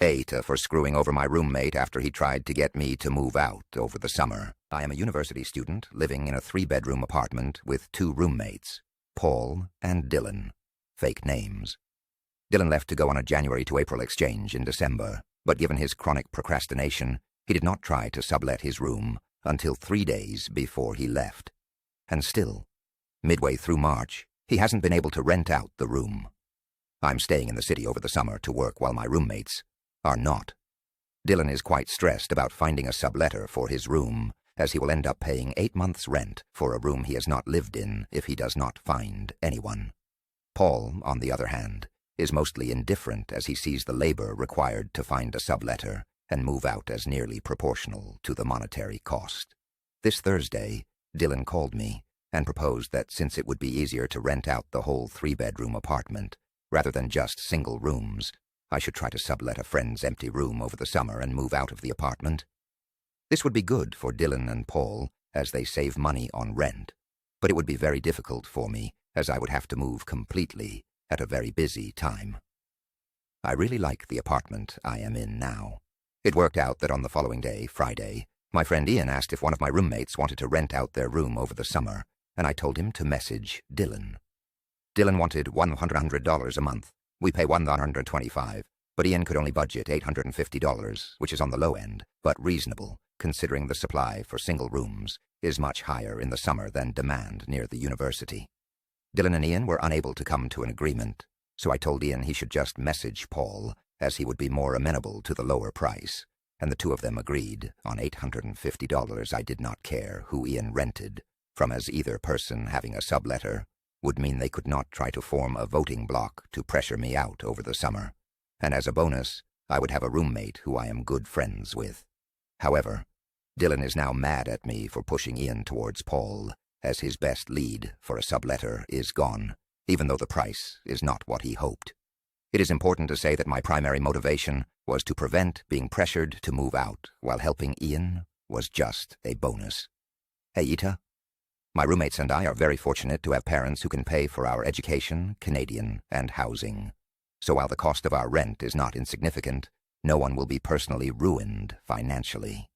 AITA for screwing over my roommate after he tried to get me to move out over the summer. I am a university student living in a 3-bedroom apartment with 2 roommates, Paul and Dylan. Fake names. Dylan left to go on a January to April exchange in December, but given his chronic procrastination, he did not try to sublet his room until 3 days before he left. And still, midway through March, he hasn't been able to rent out the room. I'm staying in the city over the summer to work while my roommates are not. Dylan is quite stressed about finding a subletter for his room, as he will end up paying 8 months' rent for a room he has not lived in if he does not find anyone. Paul, on the other hand, is mostly indifferent as he sees the labor required to find a subletter and move out as nearly proportional to the monetary cost. This Thursday, Dylan called me and proposed that since it would be easier to rent out the whole 3-bedroom apartment rather than just single rooms, I should try to sublet a friend's empty room over the summer and move out of the apartment. This would be good for Dylan and Paul as they save money on rent, but it would be very difficult for me as I would have to move completely at a very busy time. I really like the apartment I am in now. It worked out that on the following day, Friday, my friend Ian asked if one of my roommates wanted to rent out their room over the summer, and I told him to message Dylan. Dylan wanted $100 a month. We pay $125, but Ian could only budget $850, which is on the low end, but reasonable, considering the supply for single rooms is much higher in the summer than demand near the university. Dylan and Ian were unable to come to an agreement, so I told Ian he should just message Paul, as he would be more amenable to the lower price, and the 2 of them agreed on $850. I did not care who Ian rented from, as either person having a subletter would mean they could not try to form a voting bloc to pressure me out over the summer, and as a bonus, I would have a roommate who I am good friends with. However, Dylan is now mad at me for pushing Ian towards Paul, as his best lead for a subletter is gone, even though the price is not what he hoped. It is important to say that my primary motivation was to prevent being pressured to move out, while helping Ian was just a bonus. AITA? My roommates and I are very fortunate to have parents who can pay for our education, Canadian, and housing. So while the cost of our rent is not insignificant, no one will be personally ruined financially.